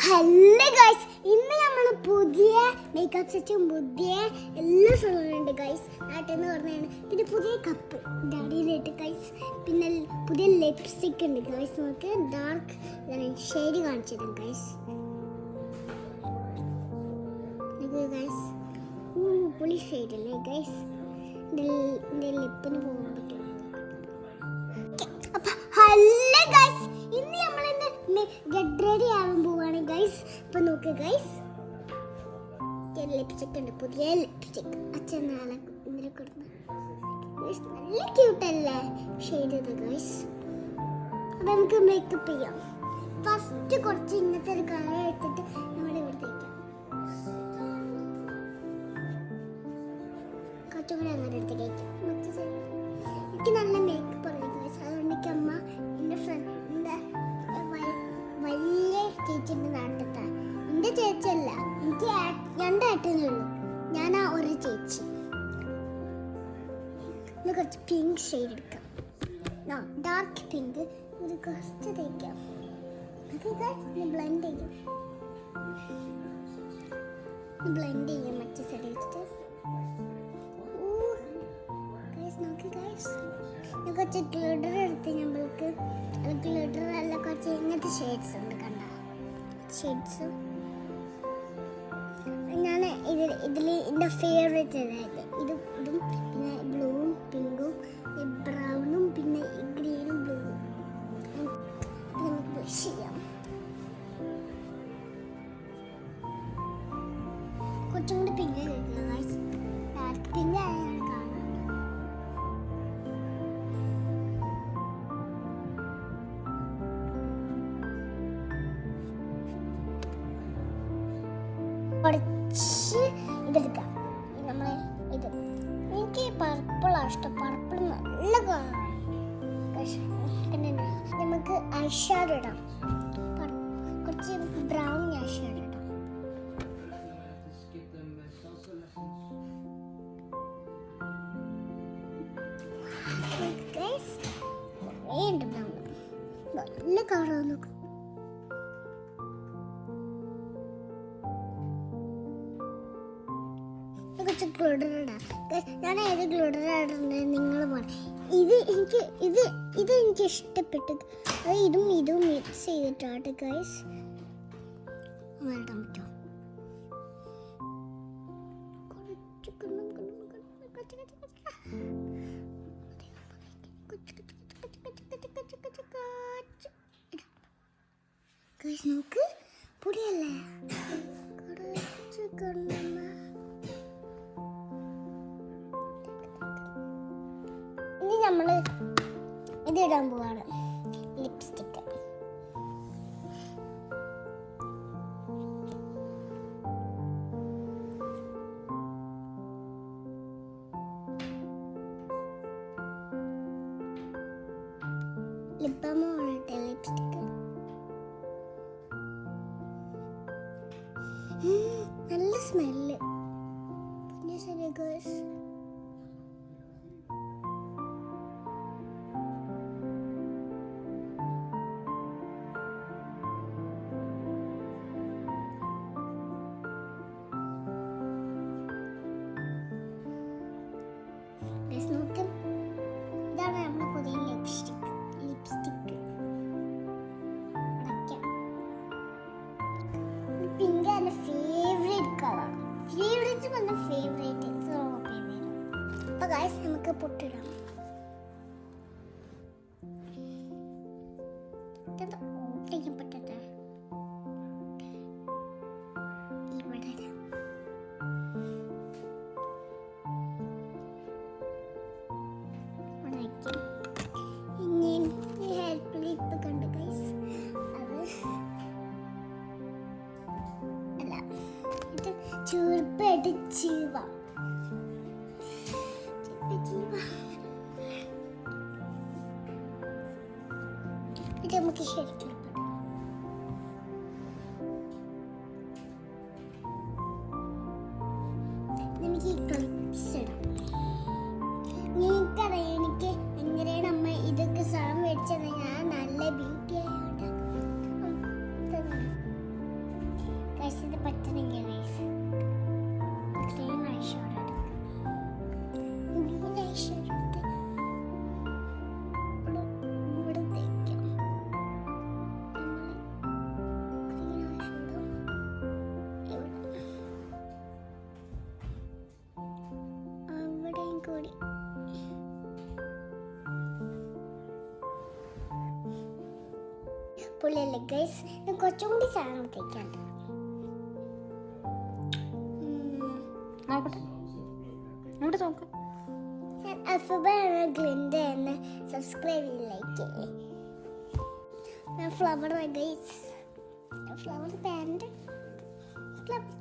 Hello guys, ഇന്ന് നമ്മൾ പുതിയ മേക്കപ്പ് സെറ്റും പുതിയ എല്ലാ സാധനമുണ്ട് ഗൈസ്. നാട്ടിൽ നിന്ന് പറഞ്ഞാണ്. പിന്നെ പുതിയ കപ്പ് ഡാഡിയിലിട്ട് ഗൈസ്. പിന്നെ പുതിയ ലിപ്സ്റ്റിക് ഉണ്ട് ഗൈസ്. നമുക്ക് ഡാർക്ക് ഷെയ്ഡ് കാണിച്ചിടും ഗൈസ്. ഗൈസ് പുളി ഷെയ്ഡ് അല്ലേ ഗൈസ്. എൻ്റെ ലിപ്പിന് പോകാൻ പറ്റും. അപ്പം ഹലോ ഗൈസ്, ഇന്ന് നമ്മൾ ഗെറ്റ് റെഡി ആവാൻ പോവാണ് ഗൈസ്. അപ്പൊ നോക്ക് ഗൈസ്, ലിപ്സ്റ്റിക് ഉണ്ട്, പുതിയ ലിപ്സ്റ്റിക്. അച്ഛൻ നാളെ ഇന്നലെ കൊടുത്തു. നല്ല ക്യൂട്ടല്ലേ ഷെയ്ഡ് ഇത് ഗൈസ്. അപ്പൊ നമുക്ക് മേക്കപ്പ് ചെയ്യാം. ഫസ്റ്റ് കുറച്ച് ഇങ്ങനത്തെ ഒരു കളർ എടുത്തിട്ട് നമ്മുടെ ഇവിടെ തേക്കാം. കുറച്ചുകൂടെ അങ്ങനെ എടുത്ത് തേക്കാം. എനിക്ക് നല്ല മേക്കപ്പ് അറിയാം ഗൈസ്. അതുകൊണ്ട് എനിക്ക് അമ്മ എൻ്റെ ഫ്രണ്ടിൻ്റെ വലിയ ചേച്ചിൻ്റെ നാട്ടിലത്തെ എൻ്റെ ചേച്ചിയല്ല, എനിക്ക് രണ്ടേട്ടനേ ഉള്ളൂ. ഞാൻ ആ ഒരു ചേച്ചി. കുറച്ച് പിങ്ക് ഷെയ്ഡ് എടുക്കാം. ഡാർക്ക് പിങ്ക് ഒരു കുറച്ച് തേക്കാം. ബ്ലെൻഡ് ചെയ്യാം മറ്റേ സൈഡ് വെച്ചിട്ട്. കുറച്ച് ഗ്ലിറ്റർ എടുത്ത് നമ്മൾക്ക് ഗ്ലിറ്റർ അല്ല, കുറച്ച് ഇങ്ങനത്തെ ഷെയ്ഡ്സ് ഉണ്ട്. കണ്ട ഷെയ്ഡ്സ് ഞാൻ ഇതിൽ എൻ്റെ ഫേവറേറ്റ് അതായത് ഇതും പിന്നെ ബ്ലൂവും പിങ്കും ബ്രൗണും പിന്നെ ഗ്രീനും ബ്ലൂവും നമുക്ക് ബ്രഷ് ചെയ്യാം. കുറച്ചും കൂടി പിങ്ക് ഡാർക്ക് പിങ്ക് ആയാണ് കാണാൻ. കുറച്ച് ഇതെടുക്കാം. നമ്മൾ ഇത് എനിക്ക് പർപ്പിളാണ് ഇഷ്ടം. പർപ്പിൾ നല്ല കളറാണ്. പിന്നെ നമുക്ക് ഐഷാഡോ ഇടാം. കുറച്ച് ബ്രൗൺ ഐഷാഡോ ഇടാം. നല്ല കളറാണ്. നോക്കും കുറച്ച് ഗ്ലിറ്റർ ഇടാം. ഞാൻ ഏത് ഗ്ലിറ്റർ ഇടുന്നത് നിങ്ങൾ പറയും. ഇത് എനിക്ക് ഇഷ്ടപ്പെട്ടു. അത് ഇതും മിക്സ് ചെയ്തിട്ടാണ് ഗൈസ് ഇടാൻ പറ്റുമോ? ഗൈസ് നോക്ക്, പൊടിയല്ലേ. ഇനി നമ്മൾ ഇതിടാൻ പോവാണ്, ലിപ്സ്റ്റിക്. ലിപ്പാമാണ് ലിപ്സ്റ്റിക്. നല്ല സ്മെല്ല്. പിന്നെ ശരി ഗേൾസ്, ഇതാണ് നമ്മുടെ പുതിയ ലിപ്സ്റ്റിക്. പിങ്ക് ആണ് ഫേവറേറ്റ് കളർ. ഫേവറേറ്റ് പറഞ്ഞ ഫേവറേറ്റ്. അപ്പൊ ഗൈസ് നമുക്ക് പൊട്ടിടാം. പൊട്ടട്ടെ. ചുവപ്പായിട്ട് ചീവ ഇത് നമുക്ക് ശരിക്കും നമുക്ക് ഈ ക്ലിപ്സ് ഇടാം. നിങ്ങൾക്കറിയാം എനിക്ക് എങ്ങനെയാണ് അമ്മ ഇതൊക്കെ സാധനം മേടിച്ചത്. ഞാൻ നല്ല ബ്യൂട്ടി ആയോണ്ട് പുള്ളിയല്ലേ ഗൈസ്. കുറച്ചും കൂടി സാധനം തേക്കാണ്ട്. നോക്കട്ടെ, ഇങ്ങോട്ട് നോക്ക്. ഞാൻ അഫബാണ് ഗ്ലിൻഡ് എന്ന് സബ്സ്ക്രൈബ് ചെയ്യില്ലേ. Flower guys, flower pant flower